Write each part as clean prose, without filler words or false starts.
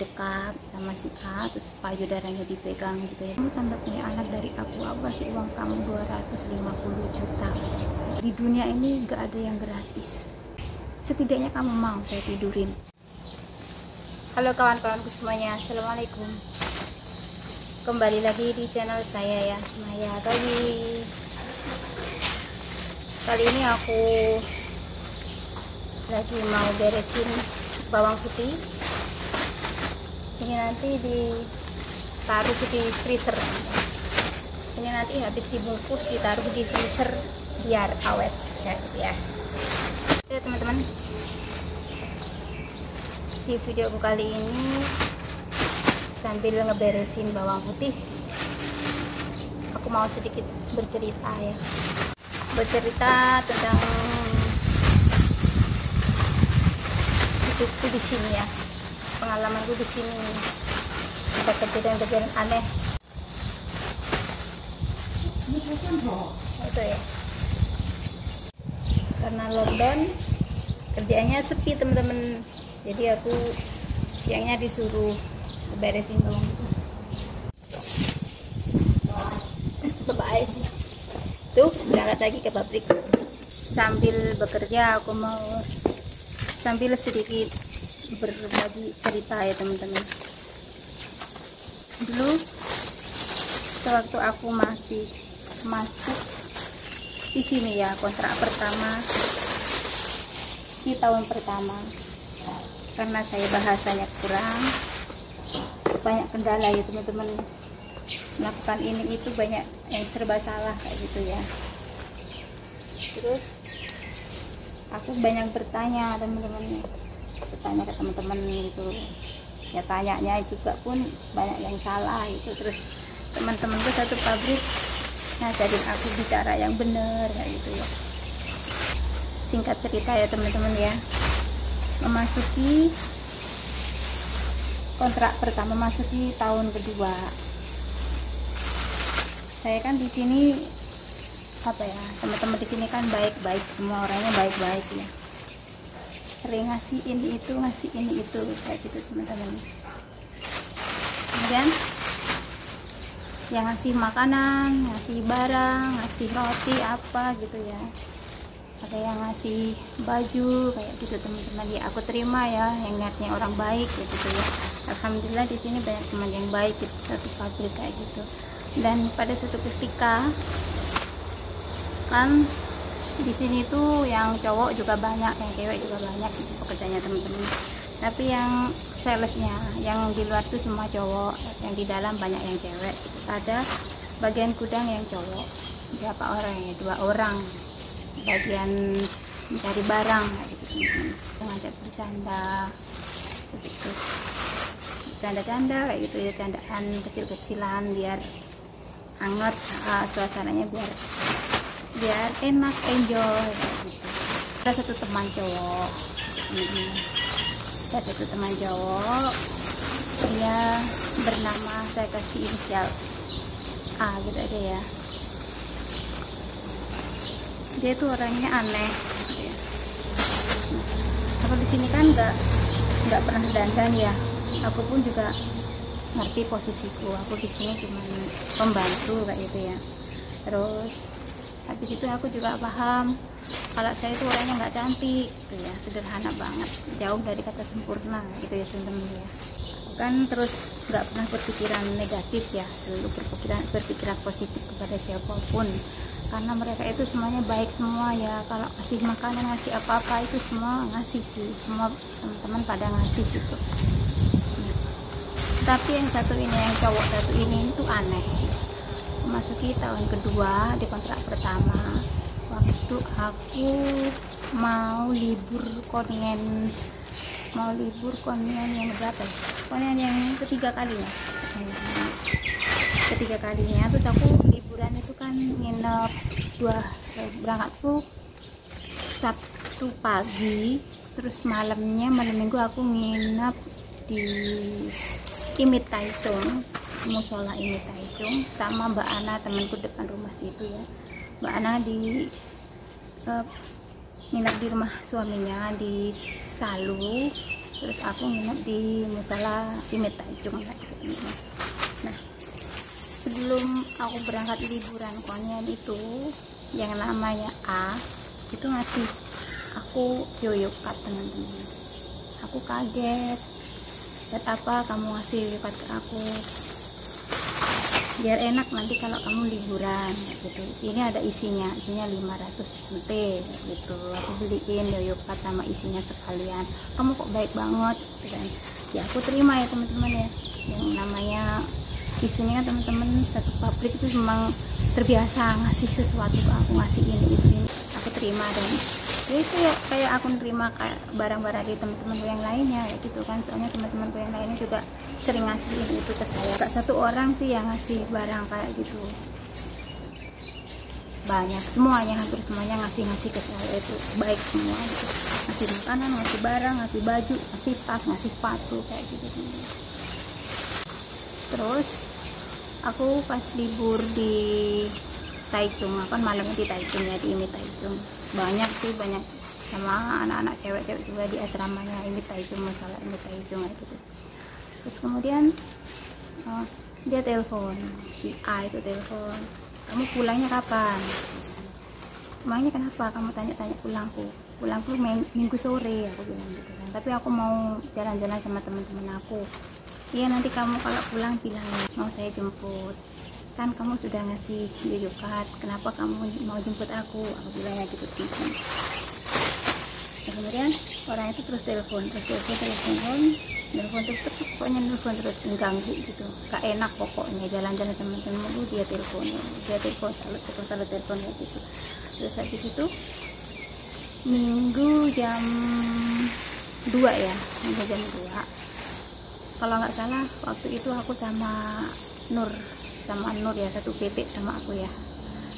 dekat sama si A, terus payudaranya dipegang gitu ya. Kamu sampai punya anak dari aku kasih uang kamu 250 juta. Di dunia ini gak ada yang gratis. Setidaknya kamu mau saya tidurin. Halo kawan-kawanku semuanya, assalamualaikum. Kembali lagi di channel saya ya, Maya Bayi. Kali ini aku lagi mau beresin bawang putih. Ini nanti ditaruh di freezer. Ini nanti habis dibungkus ditaruh di freezer biar awet ya, gitu ya. Oke teman-teman, di video kali ini sambil ngeberesin bawang putih, aku mau sedikit bercerita ya, tentang hidupku di sini ya, pengalamanku di sini. Ada kejadian-kejadian aneh itu ya, karena lockdown kerjaannya sepi teman-teman, jadi aku siangnya disuruh beresin bawang putih. Bye-bye. Tuh berangkat lagi ke pabrik. Sambil bekerja aku mau sambil sedikit berbagi cerita ya teman-teman. Dulu sewaktu aku masih masuk di sini ya, kontrak pertama di tahun pertama, karena saya bahasanya kurang, banyak kendala ya teman-teman, melakukan ini itu banyak yang serba salah kayak gitu ya. Terus aku banyak bertanya teman-teman, bertanya ke teman-teman gitu ya, tanyanya juga pun banyak yang salah itu. Terus teman-temanku satu pabrik ngajarin aku bicara yang benar kayak gitu ya. Singkat cerita ya teman-teman ya, memasuki kontrak pertama, memasuki tahun kedua, saya kan di sini apa ya, teman-teman di sini kan baik-baik, semua orangnya baik-baik ya, sering ngasih ini itu kayak gitu teman-teman. Kemudian yang ngasih makanan, ngasih barang, ngasih roti apa gitu ya, ada yang ngasih baju kayak gitu teman-teman ya, aku terima ya, yang niatnya orang baik ya gitu ya. Alhamdulillah di sini banyak teman yang baik gitu, satu pabrik kayak gitu. Dan pada suatu ketika kan di sini tuh yang cowok juga banyak, yang cewek juga banyak gitu pekerjaannya teman-teman. Tapi yang salesnya, yang di luar tuh semua cowok, yang di dalam banyak yang cewek gitu. Ada bagian gudang yang cowok, berapa orang ya, 2 orang, bagian mencari barang kayak gitu teman-teman. Ngajak bercanda begitu, bercanda-canda kayak gitu ya, candaan kecil-kecilan biar hangat suasananya, biar enak, enjoy kayak gitu. Ada satu teman cowok, ada satu teman cowok, dia bernama, saya kasih inisial A gitu aja ya. Dia tuh orangnya aneh gitu ya. Aku di sini kan nggak pernah dandan ya, aku pun juga ngerti posisiku, aku di sini cuma pembantu kayak gitu ya. Terus habis itu aku juga paham kalau saya itu orangnya nggak cantik gitu ya, sederhana banget, jauh dari kata sempurna gitu ya teman-teman ya. Kan terus nggak pernah berpikiran negatif ya, selalu berpikiran positif kepada siapapun, karena mereka itu semuanya baik semua ya. Kalau kasih makanan, ngasih apa-apa itu semua ngasih sih, semua teman-teman pada ngasih gitu. Tapi yang satu ini, yang cowok satu ini itu aneh. Memasuki tahun kedua di kontrak pertama, waktu aku mau libur konien yang berapa ya? Konien yang ketiga kalinya. Terus aku liburan itu kan nginep berangkat tuh Sabtu pagi, terus malam minggu aku nginep di Imit Taichung, musola Imit Taichung, sama Mbak Ana, temanku depan rumah situ ya. Mbak Ana nginep di rumah suaminya di Salu, terus aku nginep di Musala Imit Tanjung kayak gitu. Nah, sebelum aku berangkat liburan Konyan itu, yang namanya A itu ngasih aku yoyo card, teman-teman. Aku kaget, buat apa kamu ngasih yoyo card ke aku, biar enak nanti kalau kamu liburan gitu. Ini ada isinya 500 MT gitu. Aku beliin yoyo card sama isinya sekalian. Kamu kok baik banget gitu kan. Ya aku terima ya teman-teman ya. Yang namanya isinya kan teman-teman, satu pabrik itu memang terbiasa ngasih sesuatu ke aku, ngasih ini. Aku terima, dan ya itu ya kayak aku nerima kayak barang-barang dari teman-temanku yang lainnya ya gitu kan. Soalnya teman-temanku yang lainnya juga sering ngasih ini itu ke saya. Gak satu orang sih yang ngasih barang kayak gitu, banyak, semuanya, hampir semuanya ngasih ke saya itu baik semua gitu. Ngasih makanan, ngasih barang, ngasih baju, ngasih tas, ngasih sepatu kayak gitu. Terus aku pas libur di Taichung, kan malamnya di Taichung ya, di Imit Taichung, banyak sama anak-anak cewek-cewek juga di asramanya Imit Taichung, masalah Imit Taichung gitu. Terus kemudian dia telepon, si A itu telepon, kamu pulangnya kapan? Emangnya kenapa kamu tanya-tanya pulangku minggu sore, aku bilang gitu kan. Tapi aku mau jalan-jalan sama teman-teman aku. Iya, nanti kamu kalau pulang bilang mau saya jemput, kan kamu sudah ngasih yoyo card, kenapa kamu mau jemput aku bilangnya gitu. Nah, kemudian orang itu terus telepon terus pokoknya telepon terus mengganggu gitu, gak enak pokoknya. Jalan-jalan teman-teman dia telepon selalu telepon ya gitu. Terus habis itu minggu jam 2 ya, kalau nggak salah waktu itu aku sama Nur ya, satu PP sama aku ya.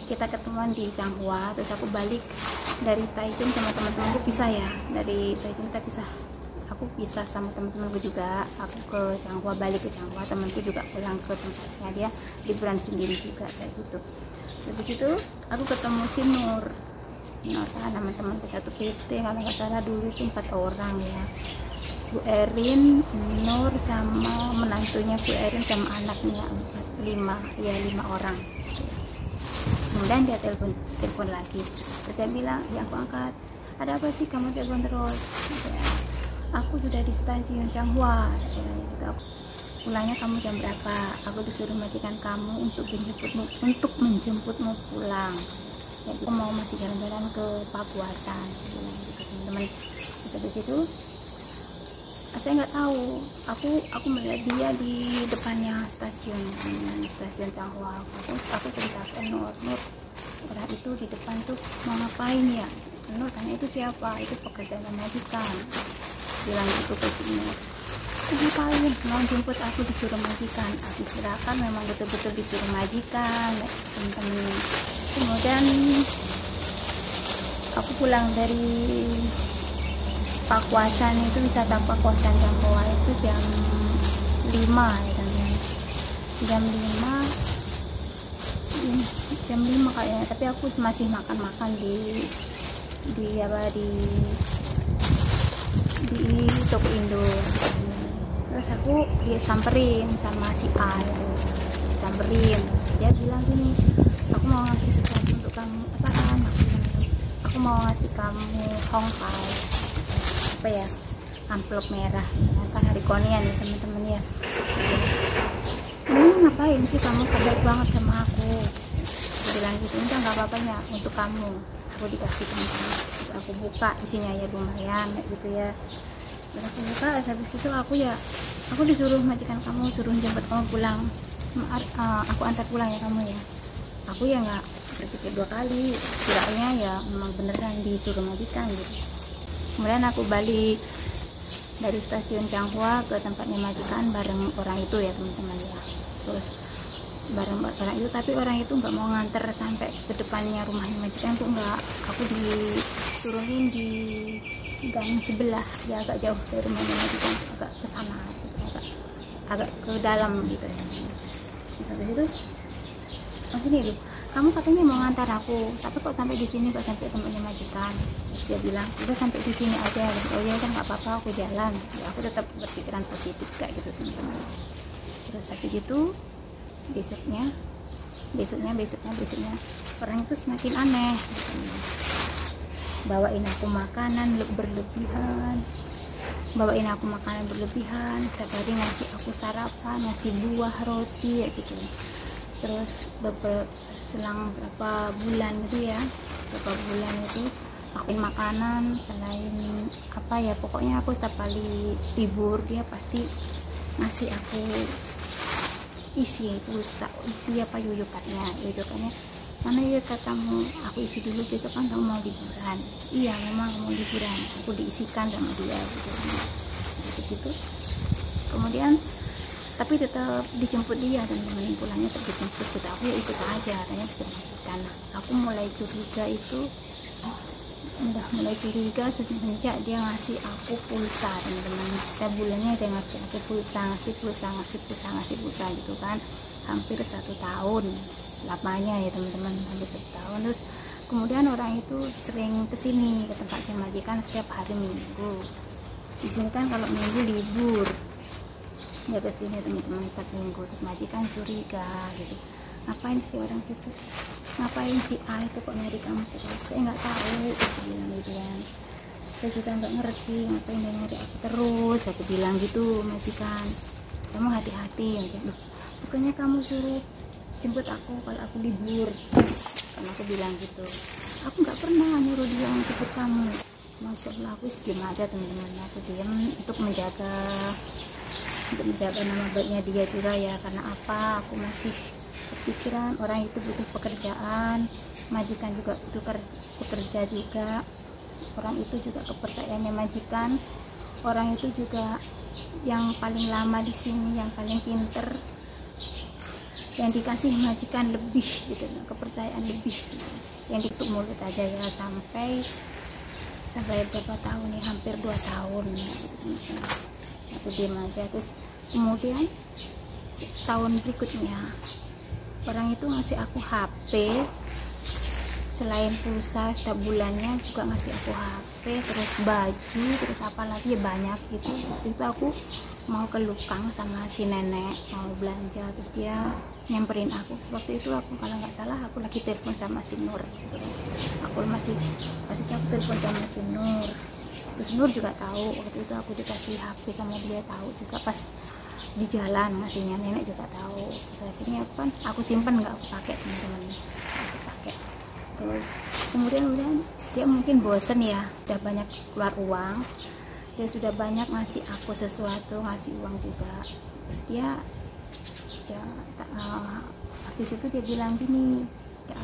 Kita ketemuan di Changhua, terus aku balik dari Taichung sama teman-temanku, pisah ya, dari Taichung kita pisah. Aku pisah sama teman-temanku juga, aku ke Changhua, balik ke Changhua, temanku juga pulang ke tempatnya, dia liburan sendiri juga kayak gitu. Habis itu aku ketemu si Nur sama teman-temanku satu PT, kalau nggak salah dulu itu 4 orang ya. Bu Erin, Nur sama menantunya Bu Erin sama anaknya 5 orang. Kemudian dia telepon lagi. Terus dia bilang, ya aku angkat. Ada apa sih kamu telepon terus? Ya, aku sudah di stasiun Changhua. Pulangnya kamu jam berapa? Aku disuruh majikan kamu untuk menjemputmu pulang. Ya, aku mau masih jalan-jalan ke Papuasan, teman-teman. Habis itu saya nggak tahu, aku melihat dia di depannya stasiun Changhua. Aku ceritakan Nur, orang itu di depan tuh mau ngapain ya? Nur tanya, itu siapa? Itu pekerjaan majikan, bilang gitu ke Nur. Ngapain? Mau jemput aku, disuruh majikan. Aku kirakan memang betul-betul disuruh majikan, teman-teman. Kemudian aku pulang dari Pakuasan itu, wisata Pakuasan Changhua itu jam 5 ya teman-teman. Jam 5 kayaknya, tapi aku masih makan di toko Indo. Terus aku samperin sama si A itu, dia bilang gini, aku mau ngasih sesuatu untuk kamu. Apaan? Aku mau ngasih kamu hongkai, apa ya, amplop merah, kan hari Konyan ya teman-teman ya. Ngapain sih kamu, baik banget sama aku, bilang gitu. Enggak, nggak apa-apa ya, untuk kamu. Aku dikasih teman-teman, aku buka, isinya ya lumayan gitu ya. Terus aku buka, habis itu aku disuruh majikan kamu, suruh jemput kamu pulang. Aku antar pulang ya kamu ya. Aku ya nggak berpikir 2 kali, kiranya ya memang beneran disuruh majikan gitu. Kemudian aku balik dari stasiun Changhua ke tempatnya majikan bareng orang itu ya teman-teman ya. Terus bareng orang itu, tapi orang itu nggak mau nganter sampai ke depannya rumahnya majikan tuh enggak. Aku diturunin di gang sebelah ya, agak jauh dari rumahnya majikan, agak ke sana gitu, agak ke dalam gitu ya. Terus habis itu sini kamu katanya mau ngantar aku, tapi kok sampai di sini, kok sampai tempatnya majikan. Terus dia bilang udah sampai di sini aja. Oh ya udah nggak apa-apa, aku jalan. Ya, aku tetap berpikiran positif kayak gitu teman-teman. Terus habis itu besoknya orang itu semakin aneh, bawain aku makanan berlebihan, setiap hari ngasih aku sarapan, ngasih buah, roti ya gitu. Terus selang berapa bulan itu akuin makanan selain apa ya, pokoknya aku setiap kali libur dia pasti ngasih aku isi apa yujukannya, mana ya katamu, aku isi dulu, besok kan kamu mau liburan. Iya memang mau liburan, aku diisikan sama dia gitu. Kemudian tapi tetap dijemput dia, dan teman pulangnya tetap dijemput kita. Aku ya ikut aja, katanya dijemputkan. Aku mulai curiga semenjak dia ngasih aku pulsa, teman-teman. Setiap bulannya dia ngasih aku pulsa gitu kan, hampir 1 tahun lamanya ya teman-teman, hampir 1 tahun. Terus kemudian orang itu sering kesini ke tempatnya majikan setiap hari Minggu. Di sini kan kalau Minggu libur, dia kesini teman-teman setiap Minggu. Terus majikan curiga gitu, ngapain sih orang situ, ngapain si A itu kok nyari kamu terus? Saya nggak tahu, aku bilang gitu kan. Saya juga nggak ngerti ngapain dia nyari aku terus, aku bilang gitu. Majikan, kamu hati-hati ya. Loh, bukannya kamu suruh jemput aku kalau aku libur? Karena aku bilang gitu, aku nggak pernah nyuruh dia jemput kamu. Masya Allah, aku diam aja teman-teman. Aku diam untuk menjaga nama baiknya dia juga ya. Karena apa, aku masih pikiran orang itu butuh pekerjaan, majikan juga butuh pekerja juga, orang itu juga kepercayaannya majikan, orang itu juga yang paling lama di sini, yang paling pinter, yang dikasih majikan lebih gitu, kepercayaan lebih gitu. Yang ditutup mulut aja ya, sampai berapa tahun nih, hampir 2 tahun gitu. Aku diam aja. Terus kemudian tahun berikutnya orang itu ngasih aku HP, selain pulsa setiap bulannya juga ngasih aku HP, terus baju, terus apa lagi ya, banyak gitu. Itu aku mau ke Lukang sama si nenek mau belanja, terus dia nyamperin aku. Waktu itu aku kalau nggak salah aku lagi telepon sama si Nur gitu. Aku masih aku telepon sama si Nur, terus Nur juga tahu waktu itu aku dikasih HP sama dia, tahu juga pas di jalan ngasihnya, nenek juga tahu. Terus akhirnya aku simpen, nggak aku pakai teman-teman, aku pakai. Terus kemudian dia mungkin bosen ya, udah banyak keluar uang, dia sudah banyak ngasih aku sesuatu, ngasih uang juga. Terus dia habis itu dia bilang gini ya,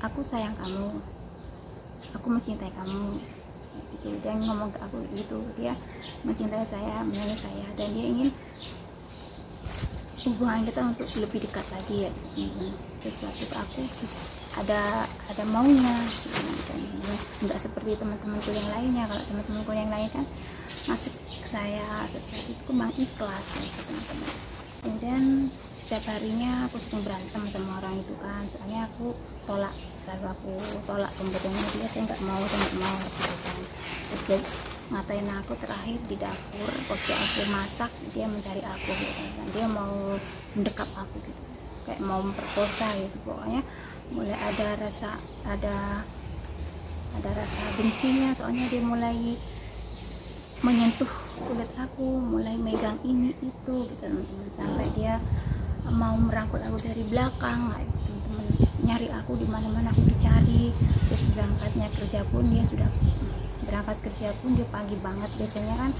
aku sayang kamu, aku mencintai kamu gitu. Dia ngomong ke aku gitu, dia mencintai saya, menyayangi saya, dan dia ingin hubungan kita untuk lebih dekat lagi ya. Sesuatu ke aku ada maunya, nggak seperti teman-temanku yang lainnya. Kalau teman-temanku yang lain kan masuk ke saya sesuatu itu memang ikhlas ya teman-teman. Kemudian setiap harinya aku sering berantem sama orang itu kan, soalnya aku selalu aku tolak pemberiannya dia, saya nggak mau gitu kan. Terus dia ngatain aku terakhir di dapur waktu aku masak, dia mencari aku gitu kan, dia mau mendekap aku gitu, kayak mau memperkosa gitu. Pokoknya mulai ada rasa bencinya, soalnya dia mulai menyentuh kulit aku, mulai megang ini itu gitu teman-teman, sampai dia mau merangkul aku dari belakang kayak gitu, teman-teman. Nyari aku di mana-mana aku dicari. Terus berangkat kerja pun dia pagi banget, biasanya kan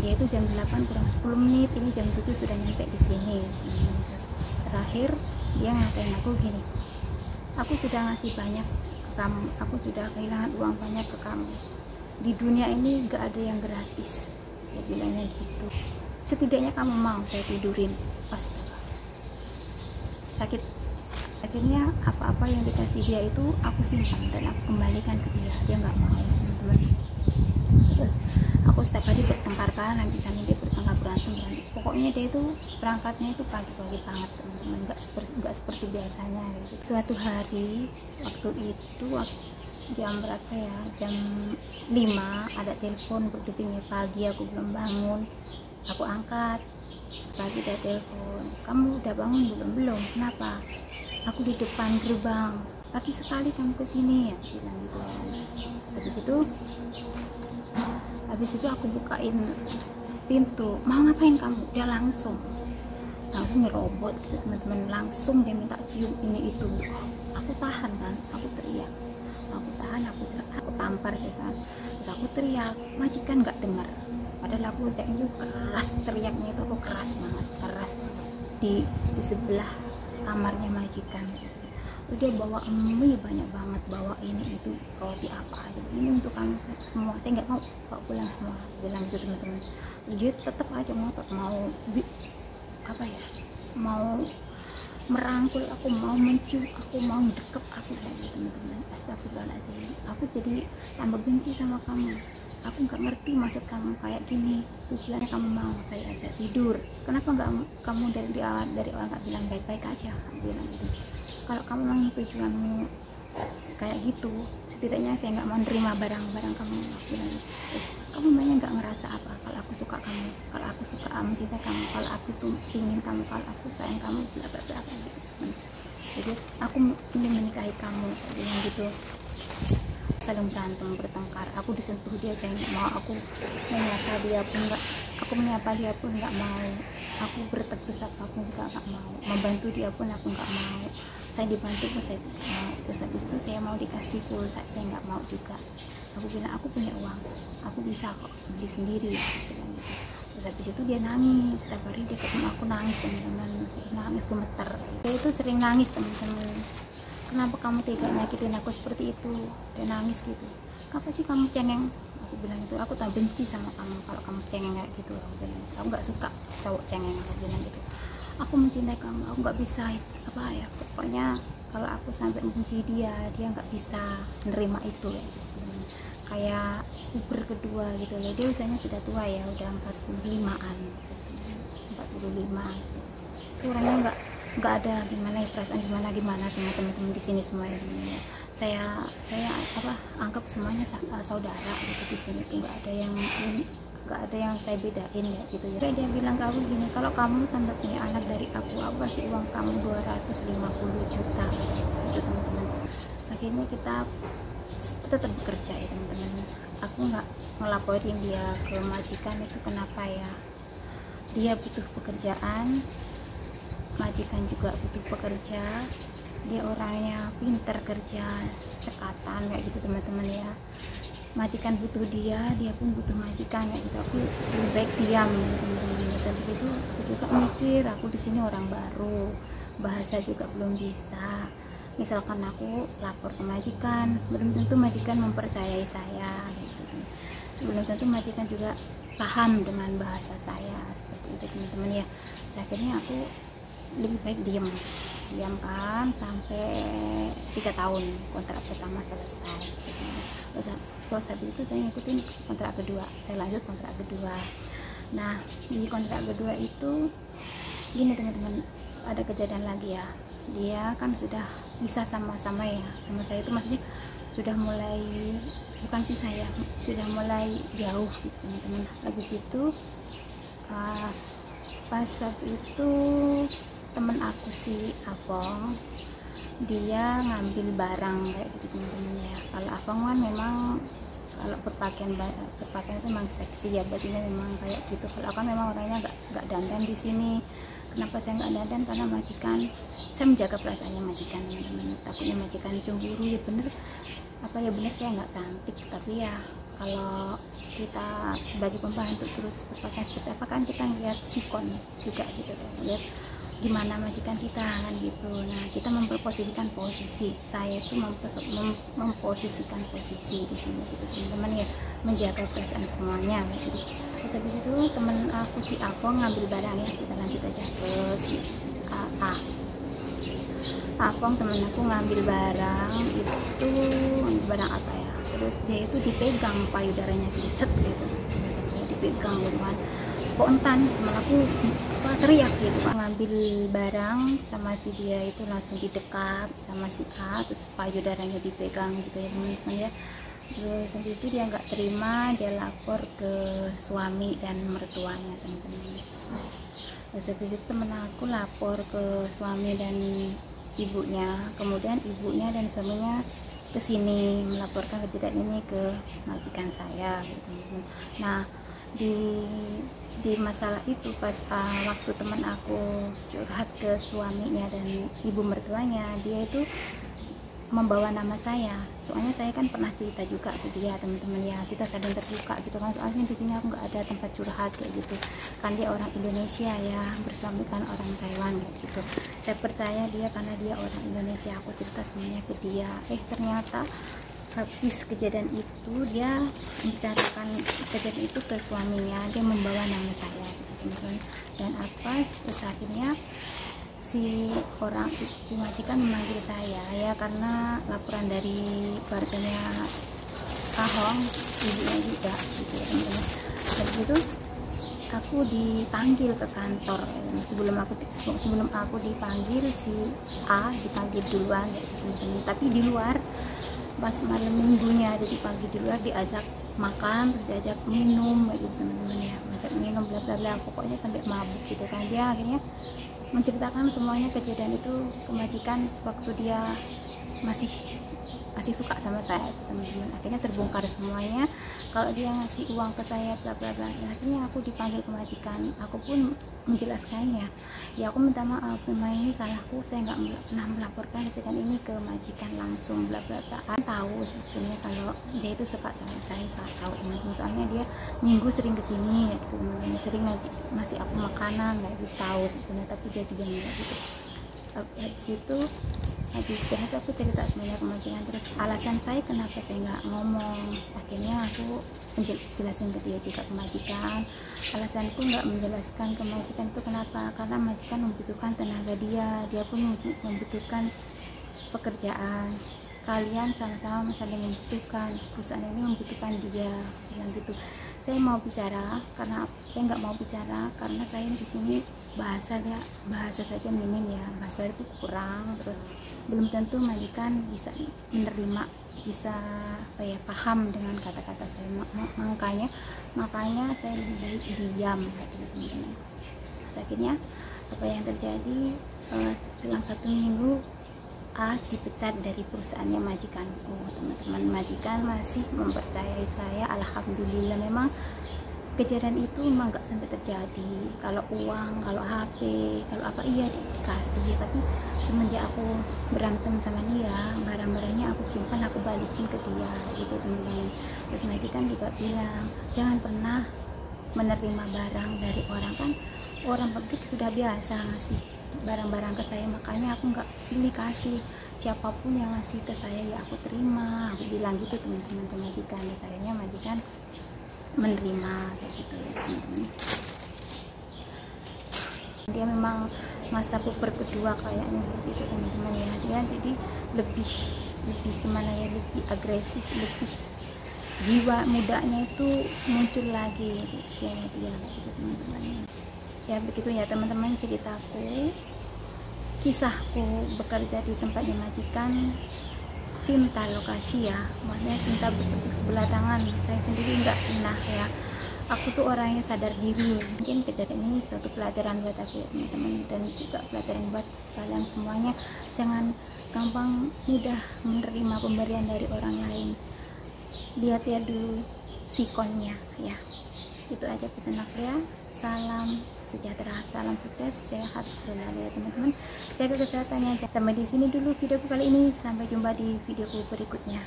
dia itu jam 8 kurang 10 menit, ini jam 7 sudah nyampe di sini. Terus terakhir dia ngatain aku gini, aku sudah ngasih banyak ke kamu, aku sudah kehilangan uang banyak ke kamu, di dunia ini gak ada yang gratis, dia bilangnya gitu. Setidaknya kamu mau saya tidurin pas sakit. Akhirnya apa-apa yang dikasih dia itu aku simpan dan aku kembalikan ke dia, dia nggak mau teman-teman. Terus aku setiap hari bertengkar kan, nanti sana dia bertengkar berantem. Pokoknya dia itu berangkatnya itu pagi-pagi banget teman-teman, nggak seperti biasanya gitu. Suatu hari waktu itu jam berapa ya, jam 5 ada telepon berdepingnya pagi, aku belum bangun, aku angkat. Pagi ada telepon, kamu udah bangun belum? Kenapa? Aku di depan gerbang, pagi sekali kamu kesini ya, bilang gitu. Habis itu aku bukain pintu, mau ngapain kamu? Dia langsung nyerobot gitu teman-teman, langsung dia minta cium ini itu. Aku tahan kan, aku teriak, aku tampar ya kan. Terus aku teriak, majikan nggak dengar, padahal aku itu keras, teriaknya itu aku keras banget di sebelah kamarnya majikan. Terus dia bawa mie banyak banget, bawa ini itu roti apa aja, ini untuk kami semua, saya nggak mau bawa pulang semua, bilang gitu teman-teman. Dia tetap aja ngotot mau mau merangkul aku, mau mencium aku, mau deket aku kayak gitu teman-teman. Astagfirullahaladzim, aku jadi tambah benci sama kamu. Aku nggak ngerti maksud kamu kayak gini, tujuannya kamu mau saya ajak tidur, kenapa nggak kamu dari awal nggak bilang baik-baik aja, aku bilang gitu. Kalau kamu memang tujuanmu kayak gitu, setidaknya saya nggak mau nerima barang-barang kamu, aku bilang gitu. Kamu banyak nggak ngerasa apa kalau aku suka kamu, kalau aku suka mencintai kamu, kalau aku tuh ingin kamu, kalau aku sayang kamu, bla bla bla gitu. Jadi aku ingin menikahi kamu, bilang gitu. Saling berantem, bertengkar, aku disentuh dia, saya nggak mau, aku menyapa dia pun nggak mau, aku bertegur sapa pun juga nggak mau, membantu dia pun aku nggak mau, saya dibantu pun saya tidak mau. Terus habis itu saya mau dikasih pulsa, saya nggak mau juga. Aku bilang aku punya uang, aku bisa kok beli sendiri, gitu. Terus habis itu dia nangis, setiap hari dia ketemu aku nangis teman-teman, nangis gemeter. Dia itu sering nangis teman-teman, kenapa kamu tega nyakitin aku seperti itu? Dia nangis gitu, kenapa sih kamu cengeng? Aku bilang itu, aku tak benci sama kamu kalau kamu cengeng kayak gitu. Aku bilang, aku nggak suka cowok cengeng, aku bilang gitu. Aku mencintai kamu, aku nggak bisa pokoknya kalau aku sampai membenci dia nggak bisa menerima itu ya. Kayak puber kedua gitu loh, dia usianya sudah tua ya, udah 45-an, 45. Itu orangnya nggak ada perasaan gimana sama teman-teman di sini semua ya. Saya anggap semuanya saudara gitu di sini tuh, nggak ada yang saya bedain ya gitu ya. Dia bilang ke aku gini, kalau kamu sampai punya anak dari aku kasih uang kamu 250 juta gitu teman-teman. Akhirnya kita tetap bekerja ya teman-teman. Aku nggak ngelaporin dia ke majikan itu, kenapa ya, dia butuh pekerjaan, majikan juga butuh pekerja, dia orangnya pinter kerja, cekatan kayak gitu teman-teman ya. Majikan butuh dia pun butuh majikan kayak gitu. Aku lebih baik diam ya teman-teman. Habis itu aku juga mikir, aku di sini orang baru, bahasa juga belum bisa. Misalkan aku lapor ke majikan, belum tentu majikan mempercayai saya gitu. Belum tentu majikan juga paham dengan bahasa saya seperti itu teman-teman ya. Akhirnya aku lebih baik diam kan sampai 3 tahun kontrak pertama selesai gitu. Terus habis itu saya ngikutin kontrak kedua, saya lanjut kontrak kedua. Nah di kontrak kedua itu gini teman-teman, ada kejadian lagi ya. Dia kan sudah bisa sama-sama ya sama saya, itu maksudnya sudah mulai, bukan pisah ya, sudah mulai jauh gitu teman-teman. Habis itu pas waktu itu temen aku si Abang, dia ngambil barang kayak gitu teman-teman ya. Kalau Abang kan memang kalau berpakaian itu memang seksi ya, berarti memang kayak gitu. Kalau aku kan memang orangnya nggak dandan di sini. Kenapa saya nggak dandan? Karena majikan, saya menjaga perasaannya majikan teman-teman, takutnya majikan cemburu. Ya bener saya nggak cantik, tapi ya kalau kita sebagai pembantu terus berpakaian seperti apa kan kita ngeliat sikon juga gitu, lihat gimana majikan kita kan gitu. Nah kita memposisikan posisi, saya itu memposisikan posisi di sini gitu teman-teman ya, menjaga perasaan semuanya gitu. Terus habis itu temen aku si Apong ngambil barangnya, kita lanjut aja ke si Apong, temen aku ngambil barang itu, ngambil barang apa ya, terus dia itu dipegang payudaranya gitu, set gitu. dipegang gitu kan. Spontan teman aku teriak gitu kan, ngambil barang sama si dia itu langsung didekap sama si A, terus payudaranya dipegang gitu ya teman-teman ya. Terus habis itu dia nggak terima, dia lapor ke suami dan mertuanya teman-teman. Terus habis itu temen aku lapor ke suami dan ibunya, kemudian ibunya dan suaminya ke sini melaporkan kejadian ini ke majikan saya gitu. Nah di masalah itu pas waktu teman aku curhat ke suaminya dan ibu mertuanya, dia itu membawa nama saya, soalnya saya kan pernah cerita juga ke dia teman-teman ya, kita saling terbuka gitu kan, soalnya di sini aku nggak ada tempat curhat kayak gitu kan, dia orang Indonesia ya, bersuami kan orang Taiwan kayak gitu. Saya percaya dia karena dia orang Indonesia, aku cerita semuanya ke dia. Ternyata habis kejadian itu dia membicarakan kejadian itu ke suaminya, dia membawa nama saya gitu teman-teman. Dan apa terus akhirnya si majikan memanggil saya ya, karena laporan dari keluarganya Kahong, ibunya juga gitu ya teman-teman. Habis itu aku dipanggil ke kantor ya. Sebelum aku dipanggil, si A dipanggil duluan ya teman-teman, tapi di luar pas malam minggunya, jadi pagi di luar diajak makan, terus diajak minum gitu teman-teman ya, ajak minum bla bla bla, pokoknya sampai mabuk gitu kan. Dia akhirnya menceritakan semuanya kejadian itu ke majikan waktu dia masih suka sama saya teman-teman. Akhirnya terbongkar semuanya kalau dia ngasih uang ke saya bla bla bla. Akhirnya aku dipanggil ke majikan, aku pun menjelaskannya ya, aku minta maaf, memang ini salahku, saya nggak pernah melaporkan kejadian ini ke majikan langsung bla bla bla. Tahu sebetulnya kalau dia itu suka sama saya tahu teman-teman, soalnya dia minggu sering kesini gitu, sering ngasih aku makanan kayak gitu, tahu sebetulnya, tapi dia diam gitu. Habis itu aku cerita semuanya ke majikan, terus alasan saya kenapa saya nggak ngomong, akhirnya aku jelasin ke dia juga ke majikan. Alasanku nggak menjelaskan ke majikan itu kenapa, karena majikan membutuhkan tenaga dia pun membutuhkan pekerjaan, kalian sama-sama saling membutuhkan, perusahaan ini membutuhkan dia, bilang gitu. Saya mau bicara karena saya nggak mau bicara karena saya di sini bahasa saja minim ya, bahasa itu kurang, terus belum tentu majikan bisa menerima, bisa paham dengan kata-kata saya. Makanya saya lebih baik diam kayak gitu teman-teman. Akhirnya apa yang terjadi, selang 1 minggu A dipecat dari perusahaannya majikan. Teman-teman, majikan masih mempercayai saya, alhamdulillah. Memang kejadian itu memang nggak sampai terjadi, kalau uang, kalau HP, kalau apa iya dikasih, tapi semenjak aku berantem sama dia, barang-barangnya aku simpan, aku balikin ke dia gitu teman-teman. Terus majikan juga bilang jangan pernah menerima barang dari orang, kan orang pabrik sudah biasa ngasih barang-barang ke saya, makanya aku nggak pilih kasih, siapapun yang ngasih ke saya ya aku terima, aku bilang gitu teman-teman ke majikan. Sayangnya majikan menerima kayak gitu ya teman-teman. Dia memang masa puber kedua kayaknya gitu teman-teman ya, dia jadi lebih gimana ya, lebih agresif, lebih jiwa mudanya itu muncul lagi di usianya dia gitu teman-teman ya. Begitu ya teman-teman ceritaku, kisahku bekerja di tempatnya majikan. Cinta lokasi ya, maksudnya cinta bertepuk sebelah tangan. Saya sendiri nggak pernah ya, aku tuh orangnya sadar diri. Mungkin kejadian ini suatu pelajaran buat aku ya teman-teman, dan juga pelajaran buat kalian semuanya. Jangan gampang mudah menerima pemberian dari orang lain, lihat ya dulu sikonnya ya. Itu aja pesan aku ya. Salam sejahtera, salam sukses, sehat selalu ya teman-teman, jaga kesehatannya. Sampai di sini dulu videoku kali ini, sampai jumpa di videoku berikutnya.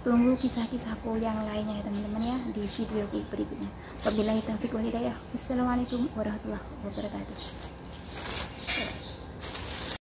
Tunggu kisah-kisahku yang lainnya ya teman-teman ya, di videoku berikutnya. Wabillahi taufiq wal hidayah. Wassalamualaikum warahmatullahi wabarakatuh.